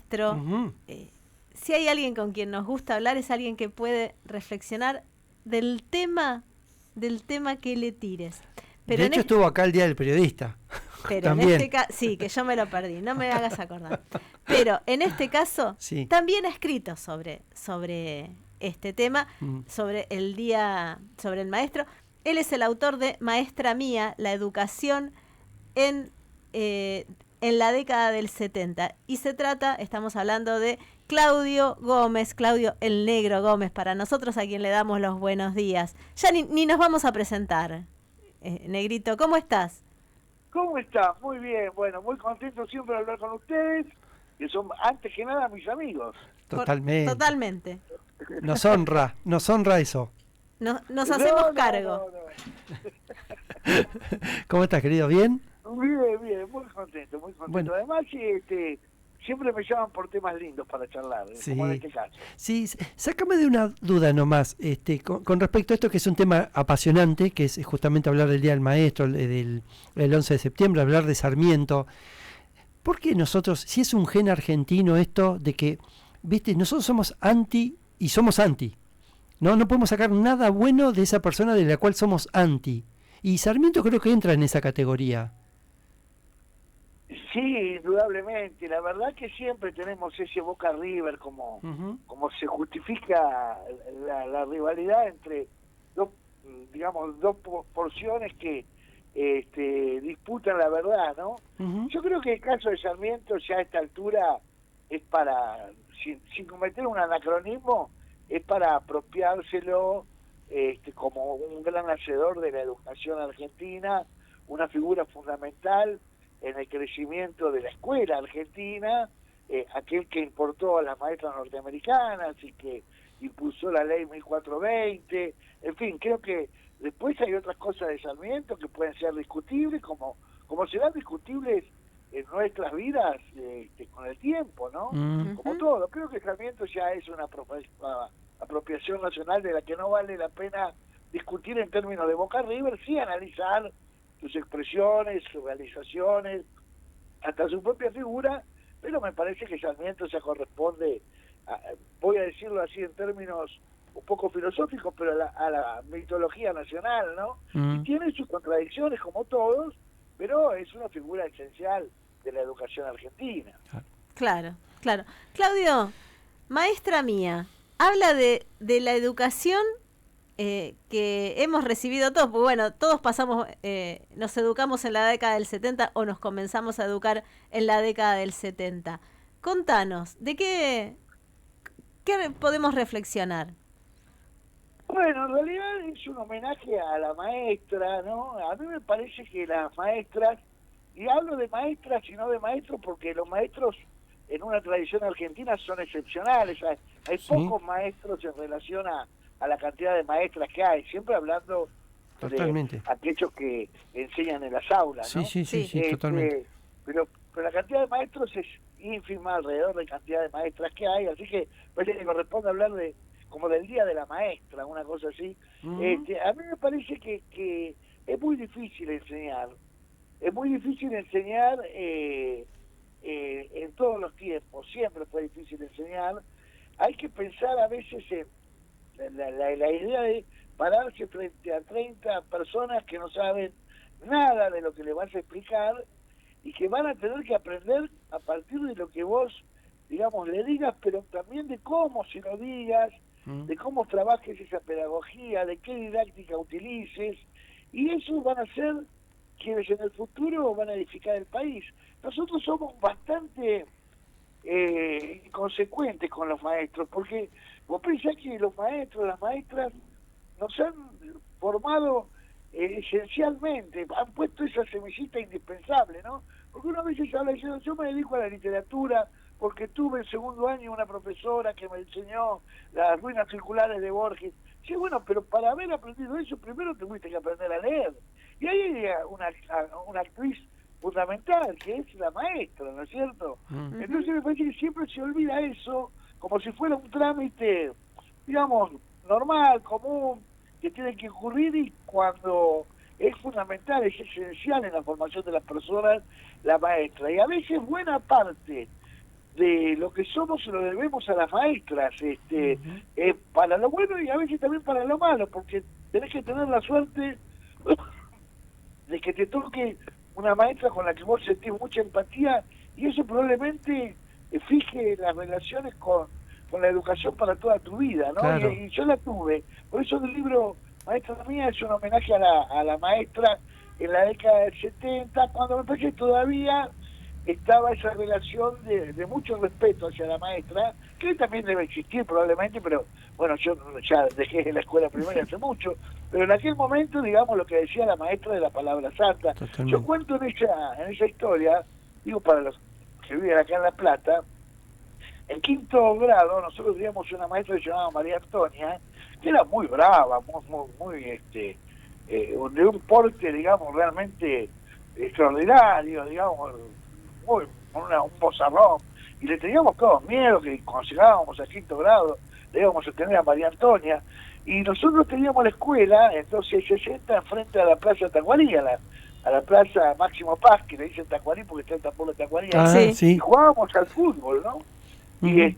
maestro. Ujú. Si hay alguien con quien nos gusta hablar, es alguien que puede reflexionar del tema, que le tires. De Pero en, hecho, es- estuvo acá el Día del Periodista. pero en También. este caso, sí, que yo me lo perdí, no me hagas acordar. Pero en este caso, Sí. también ha escrito sobre este tema, Mm. sobre el día, sobre el maestro. Él es el autor de Maestra Mía, la educación en, eh, en la década del 70. Y estamos hablando de Claudio Gómez, Claudio el Negro Gómez, para nosotros a quien le damos los buenos días. Ya ni nos vamos a presentar, Negrito, ¿cómo estás? ¿Cómo está? Muy bien, bueno, muy contento siempre de hablar con ustedes, que son antes que nada mis amigos. Totalmente. Totalmente. Nos honra eso. Nos hacemos No, no, cargo. no, no. ¿Cómo estás, querido? ¿Bien? Bien, bien, muy contento, muy contento. Bueno. Además, siempre me llaman por temas lindos para charlar, como en Sí. este caso. Sí, sácame de una duda nomás, con respecto a esto que es un tema apasionante, que es justamente hablar del Día del Maestro, el 11 de septiembre, hablar de Sarmiento. ¿Por qué nosotros, si es un gen argentino esto de que, viste, nosotros somos anti y somos anti? No podemos sacar nada bueno de esa persona de la cual somos anti. Y Sarmiento creo que entra en esa categoría. Sí, indudablemente. La verdad que siempre tenemos ese Boca River como, Ujú. como se justifica la rivalidad entre dos, digamos, porciones que disputan la verdad, ¿no? Ujú. Yo creo que el caso de Sarmiento ya a esta altura es para, sin cometer un anacronismo, es para apropiárselo como un gran hacedor de la educación argentina, una figura fundamental en el crecimiento de la escuela argentina, aquel que importó a las maestras norteamericanas y que impulsó la ley 1420, en fin, creo que después hay otras cosas de Sarmiento que pueden ser discutibles, como serán discutibles en nuestras vidas con el tiempo, ¿no? Mm. Como Ujú. todo, creo que Sarmiento ya es una apropiación nacional de la que no vale la pena discutir en términos de Boca River, sí analizar sus expresiones, sus realizaciones, hasta su propia figura, pero me parece que Sarmiento se corresponde, voy a decirlo así en términos un poco filosóficos, pero a la mitología nacional, ¿no? Y Mm. tiene sus contradicciones como todos, pero es una figura esencial de la educación argentina. Claro, claro. Claudio, Maestra Mía, habla de la educación que hemos recibido todos, porque bueno, todos nos educamos en la década del 70 o nos comenzamos a educar en la década del 70. Contanos, ¿qué podemos reflexionar? Bueno, en realidad es un homenaje a la maestra, ¿no? A mí me parece que las maestras, y hablo de maestras y no de maestros porque los maestros en una tradición argentina son excepcionales. Hay Sí, pocos maestros en relación a la cantidad de maestras que hay, siempre hablando de totalmente. aquellos que enseñan en las aulas, Sí, ¿no? sí, sí, Sí, sí, totalmente. Pero la cantidad de maestros es ínfima alrededor de la cantidad de maestras que hay, así que parece que corresponde hablar de como del día de la maestra, una cosa así. Ujú. A mí me parece que es muy difícil enseñar, es muy difícil enseñar en todos los tiempos, siempre fue difícil enseñar. Hay que pensar a veces en la idea de pararse frente a 30 personas que no saben nada de lo que le vas a explicar y que van a tener que aprender a partir de lo que vos, digamos, le digas, pero también de cómo se lo digas, Mm. de cómo trabajes esa pedagogía, de qué didáctica utilices, y esos van a ser quienes en el futuro van a edificar el país. Nosotros somos bastante inconsecuentes con los maestros, porque vos pensás que los maestros, las maestras, nos han formado esencialmente, han puesto esa semillita indispensable, ¿no? Porque una vez se habla diciendo, yo me dedico a la literatura porque tuve en segundo año una profesora que me enseñó las ruinas circulares de Borges. Sí, bueno, pero para haber aprendido eso, primero tuviste que aprender a leer. Y ahí hay una actriz fundamental, que es la maestra, ¿no es cierto? Mm. ujú, Entonces me parece que siempre se olvida eso, como si fuera un trámite, digamos, normal, común, que tiene que ocurrir, y cuando es fundamental, es esencial en la formación de las personas, la maestra. Y a veces buena parte de lo que somos se lo debemos a las maestras, para lo bueno y a veces también para lo malo, porque tenés que tener la suerte de que te toque una maestra con la que vos sentís mucha empatía, y eso probablemente fije las relaciones con la educación para toda tu vida, ¿no? Claro. Y yo la tuve. Por eso el libro Maestra Mía es un homenaje a la maestra en la década del 70, cuando me parece que todavía estaba esa relación de mucho respeto hacia la maestra, que también debe existir probablemente, pero bueno, yo ya dejé la escuela primaria hace mucho, pero en aquel momento, digamos, lo que decía la maestra de la palabra santa. Totalmente. Yo cuento en esa historia, digo, para los que viven acá en La Plata, en quinto grado nosotros teníamos una maestra que se llamaba María Antonia, que era muy brava, muy de un porte, digamos, realmente extraordinario, digamos, un bozarrón, y le teníamos todos miedo que cuando llegábamos a quinto grado le íbamos a tener a María Antonia, y nosotros teníamos la escuela en 1260 enfrente a la Plaza Tacuarí, a la Plaza Máximo Paz, que le dicen Tacuarí porque está en Tapuerto Tacuarí, Sí. y jugábamos al fútbol, ¿no? Y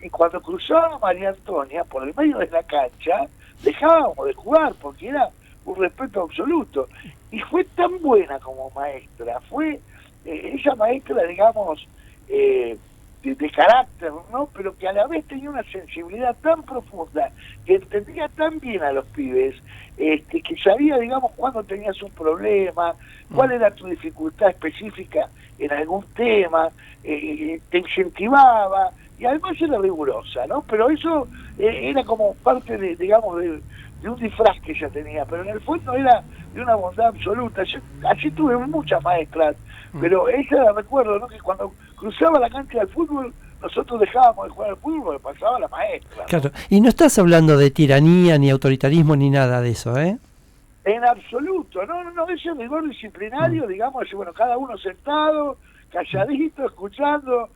cuando cruzaba María Antonia por el medio de la cancha, dejábamos de jugar porque era un respeto absoluto. Y fue tan buena como maestra, fue esa maestra, digamos, de carácter, ¿no? Pero que a la vez tenía una sensibilidad tan profunda, que entendía tan bien a los pibes, que sabía, digamos, cuándo tenías un problema, cuál era tu dificultad específica en algún tema, te incentivaba, y además era rigurosa, ¿no? Pero eso era como parte de, digamos, de un disfraz que ella tenía, pero en el fondo era de una bondad absoluta. Yo así tuve muchas maestras, pero ella, recuerdo, ¿no?, que cuando cruzaba la cancha del fútbol, nosotros dejábamos de jugar al fútbol, pasaba la maestra, ¿no? Claro, y no estás hablando de tiranía, ni autoritarismo, ni nada de eso, ¿eh? En absoluto, no, ese rigor disciplinario, digamos, bueno, cada uno sentado, calladito, escuchando,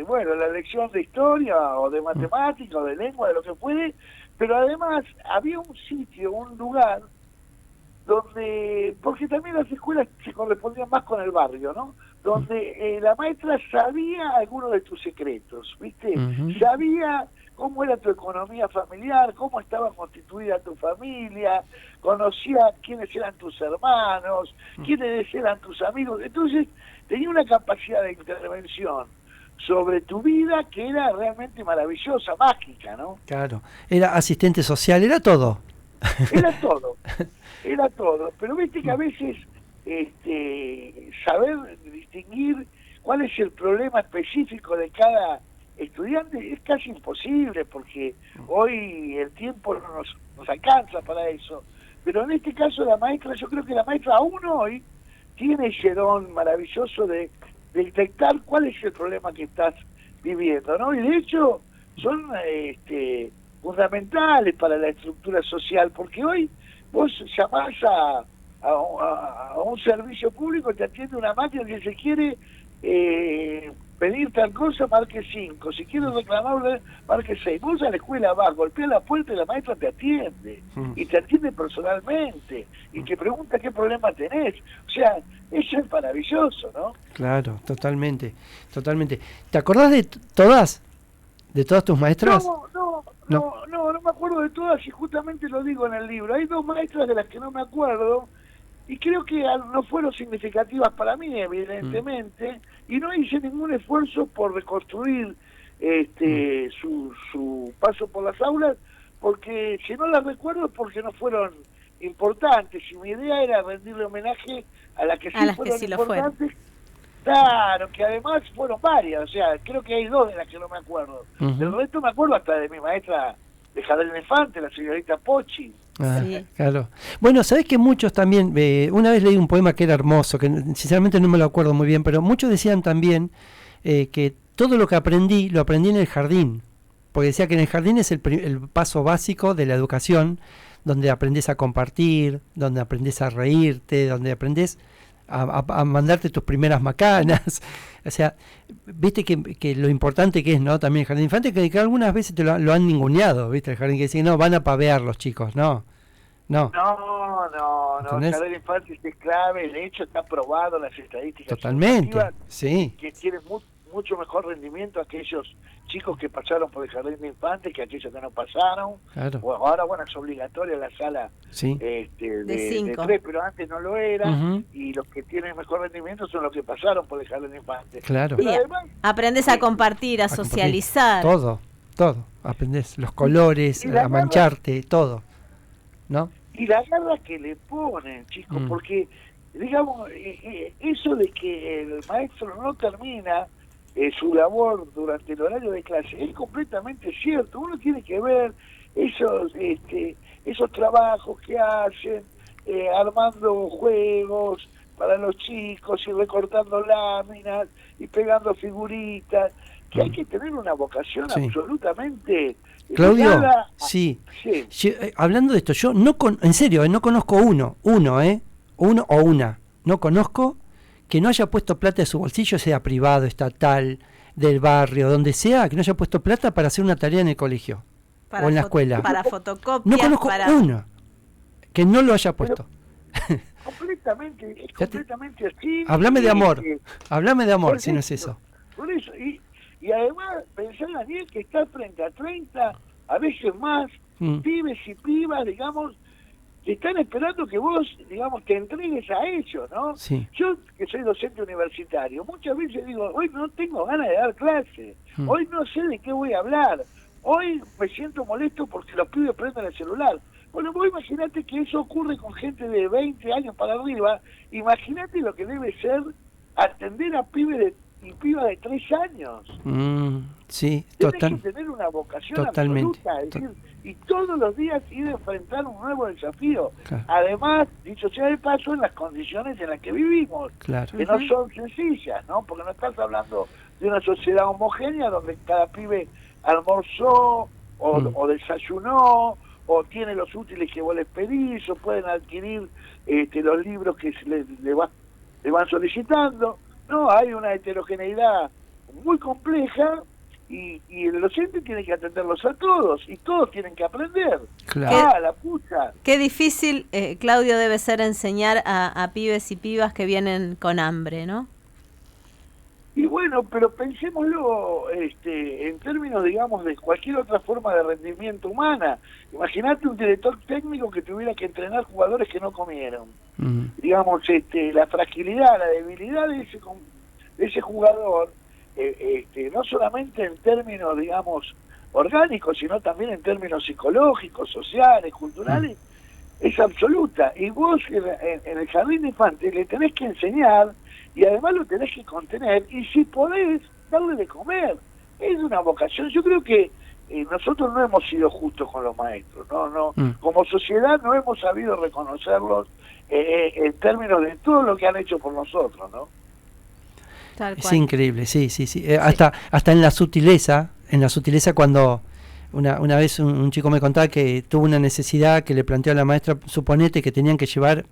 bueno, la lección de historia, o de matemática, o de lengua, de lo que fuere, pero además había un sitio, un lugar, donde, porque también las escuelas se correspondían más con el barrio, ¿no? Donde la maestra sabía algunos de tus secretos, ¿viste? Sabía cómo era tu economía familiar, cómo estaba constituida tu familia, conocía quiénes eran tus hermanos, quiénes eran tus amigos. Entonces tenía una capacidad de intervención sobre tu vida que era realmente maravillosa, mágica, ¿no? Claro, era asistente social, era todo. Era todo, pero viste que a veces saber distinguir cuál es el problema específico de cada estudiante es casi imposible, porque hoy el tiempo no nos alcanza para eso. Pero en este caso la maestra, yo creo que la maestra aún hoy tiene ese don maravilloso de detectar cuál es el problema que estás viviendo, ¿no? Y de hecho son fundamentales para la estructura social, porque hoy vos llamás a un servicio público, te atiende una máquina que se quiere pedir tal cosa, marque 5, si quiere reclamar, marque 6. Vos a la escuela vas, golpeas la puerta y la maestra te atiende, y te atiende personalmente, y te pregunta qué problema tenés. O sea, eso es maravilloso, ¿no? Claro, totalmente. ¿Te acordás de todas tus maestras? No me acuerdo de todas, y justamente lo digo en el libro. Hay dos maestras de las que no me acuerdo, y creo que no fueron significativas para mí, evidentemente, y no hice ningún esfuerzo por reconstruir su paso por las aulas, porque si no las recuerdo es porque no fueron importantes, y mi idea era rendirle homenaje a las que sí importantes. Claro, que además fueron varias, o sea, creo que hay dos de las que no me acuerdo. Del resto me acuerdo hasta de mi maestra de Jardín Infante, la señorita Pochi. Sí. Claro. Bueno, sabés que muchos también, una vez leí un poema que era hermoso, que sinceramente no me lo acuerdo muy bien, pero muchos decían también que todo lo que aprendí, lo aprendí en el jardín, porque decía que en el jardín es el paso básico de la educación, donde aprendes a compartir, donde aprendes a reírte, donde aprendes a mandarte tus primeras macanas. O sea, viste que lo importante que es, ¿no? También el jardín infante, que algunas veces te lo han ninguneado, viste, el jardín, que dicen, no, van a pavear los chicos, no. No, el jardín infante es clave, de hecho está probado en las estadísticas. Totalmente, sí. Que tiene mucho mejor rendimiento aquellos chicos que pasaron por el jardín de infantes que aquellos que no pasaron. Claro. Ahora, bueno, es obligatoria la sala Sí. de 5. 3, pero antes no lo era, Ujú. y los que tienen mejor rendimiento son los que pasaron por el jardín de infantes. Claro. Pero Y además, aprendes a compartir, a compartir. socializar. Todo. Aprendés los colores, Y la a mancharte, todo. ¿No? y la garra que le ponen, chicos, porque, digamos, eso de que el maestro no termina su labor durante el horario de clase es completamente cierto. Uno tiene que ver esos trabajos que hacen, armando juegos para los chicos y recortando láminas y pegando figuritas, que hay que tener una vocación Sí. absolutamente... Claudio, ligada a- sí. Sí. Hablando de esto, yo en serio, no conozco uno o una. No conozco que no haya puesto plata de su bolsillo, sea privado, estatal, del barrio, donde sea, que no haya puesto plata para hacer una tarea en el colegio o en la escuela. Para fotocopias, No conozco uno que no lo haya puesto. Completamente, es Fíjate. completamente así. Háblame de amor, Eh, háblame de amor, por si no es eso, eso. Por eso, y además, pensar, Daniel, que está frente a 30, a veces más, pibes y pibas, digamos, que están esperando que vos, digamos, te entregues a ellos, ¿no? Sí. Yo, que soy docente universitario, muchas veces digo, hoy no tengo ganas de dar clase, hoy no sé de qué voy a hablar, hoy me siento molesto porque los pibes prenden el celular. Bueno, vos imaginate que eso ocurre con gente de 20 años para arriba, imagínate lo que debe ser atender a pibes y pibas de 3 años. Sí, Tienes que tener una vocación totalmente. absoluta, es decir, y todos los días ir a enfrentar un nuevo desafío. Claro. Además, dicho sea de paso, en las condiciones en las que vivimos, Claro. que no son sencillas, ¿no? Porque no estás hablando de una sociedad homogénea donde cada pibe almorzó o desayunó o tiene los útiles que vos les pedís o pueden adquirir los libros que le van solicitando. No, hay una heterogeneidad muy compleja y el docente tiene que atenderlos a todos y todos tienen que aprender. Claro. La pucha. Qué difícil, Claudio, debe ser enseñar a pibes y pibas que vienen con hambre, ¿no? Y bueno, pero pensémoslo en términos, digamos, de cualquier otra forma de rendimiento humana. Imagínate un director técnico que tuviera que entrenar jugadores que no comieron. Digamos, la fragilidad, la debilidad de ese jugador, no solamente en términos, digamos, orgánicos, sino también en términos psicológicos, sociales, culturales, es absoluta. Y vos en el jardín de infantes le tenés que enseñar y además lo tenés que contener y si podés darle de comer. Es una vocación. Yo creo que nosotros no hemos sido justos con los maestros, no como sociedad no hemos sabido reconocerlos en términos de todo lo que han hecho por nosotros, ¿no? Tal Es cual. increíble, sí. Hasta en la sutileza cuando una vez un chico me contaba que tuvo una necesidad que le planteó a la maestra, suponete que tenían que llevar,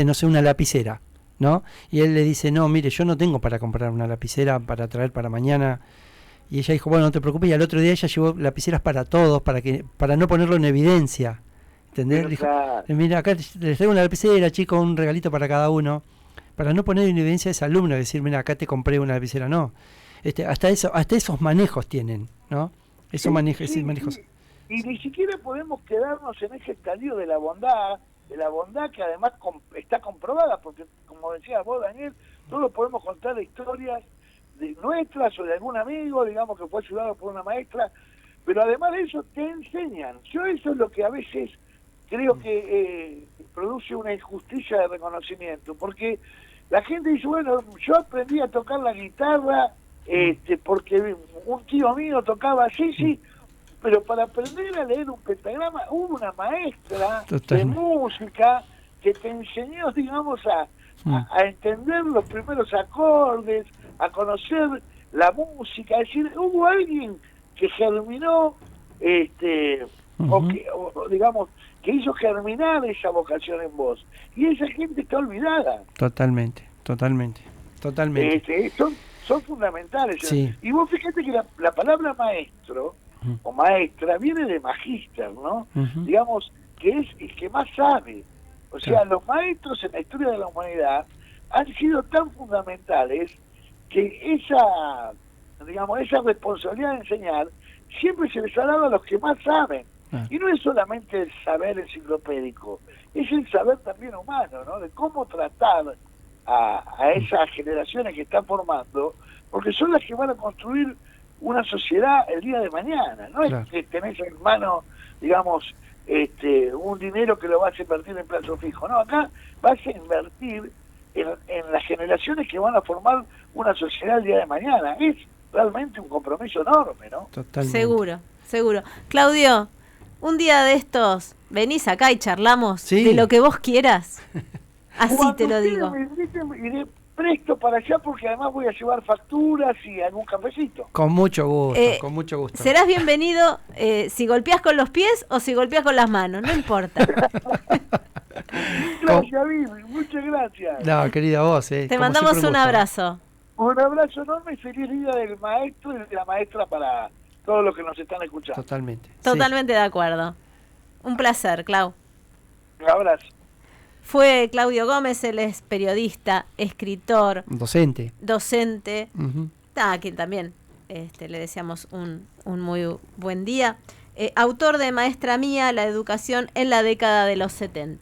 no sé, una lapicera, ¿no? Y él le dice, no, mire, yo no tengo para comprar una lapicera para traer para mañana. Y ella dijo, bueno, no te preocupes, y al otro día ella llevó lapiceras para todos, para no ponerlo en evidencia, ¿entendés? Dijo, Claro. mira, acá les traigo una lapicera, chicos, un regalito para cada uno, para no poner en evidencia a ese alumno, decir, mira, acá te compré una lapicera, no. Hasta esos manejos tienen, ¿no? Esos manejos. Y ni siquiera podemos quedarnos en ese estadio de la bondad que además está comprobada, porque como decías vos, Daniel, todos podemos contar historias de nuestras o de algún amigo, digamos, que fue ayudado por una maestra, pero además de eso te enseñan. Yo eso es lo que a veces creo que produce una injusticia de reconocimiento, porque la gente dice, bueno, yo aprendí a tocar la guitarra porque un tío mío tocaba así, sí, pero para aprender a leer un pentagrama hubo una maestra de música que te enseñó, digamos, a entender los primeros acordes, a conocer la música, es decir, hubo alguien que germinó, o digamos, que hizo germinar esa vocación en vos, y esa gente está olvidada. Totalmente. Son fundamentales. Sí. Y vos fíjate que la palabra maestro o maestra viene de magíster, ¿no? Digamos, que es el que más sabe. O sea, los maestros en la historia de la humanidad han sido tan fundamentales que esa responsabilidad de enseñar siempre se les ha dado a los que más saben. Y no es solamente el saber enciclopédico, es el saber también humano, ¿no? De cómo tratar a esas generaciones que están formando, porque son las que van a construir una sociedad el día de mañana. No es que tenés en mano, digamos, un dinero que lo vas a invertir en plazo fijo. No, acá vas a invertir en las generaciones que van a formar una sociedad el día de mañana. Es realmente un compromiso enorme, ¿no? Totalmente. Seguro, seguro. Claudio, un día de estos venís acá y charlamos de lo que vos quieras. Así Cuando te lo digo. Me inviten, iré presto para allá porque además voy a llevar facturas y algún cafecito. Con mucho gusto, con mucho gusto. Serás bienvenido si golpeás con los pies o si golpeás con las manos, no importa. Gracias, Vivi, muchas gracias. No, querida vos. Te mandamos un abrazo. Un abrazo enorme y feliz día del maestro y de la maestra para todos los que nos están escuchando. Totalmente de acuerdo. Un placer, Clau. Un abrazo. Fue Claudio Gómez, él es periodista, escritor, docente, a quien también le deseamos un muy buen día. Autor de Maestra Mía, la educación en la década de los 70.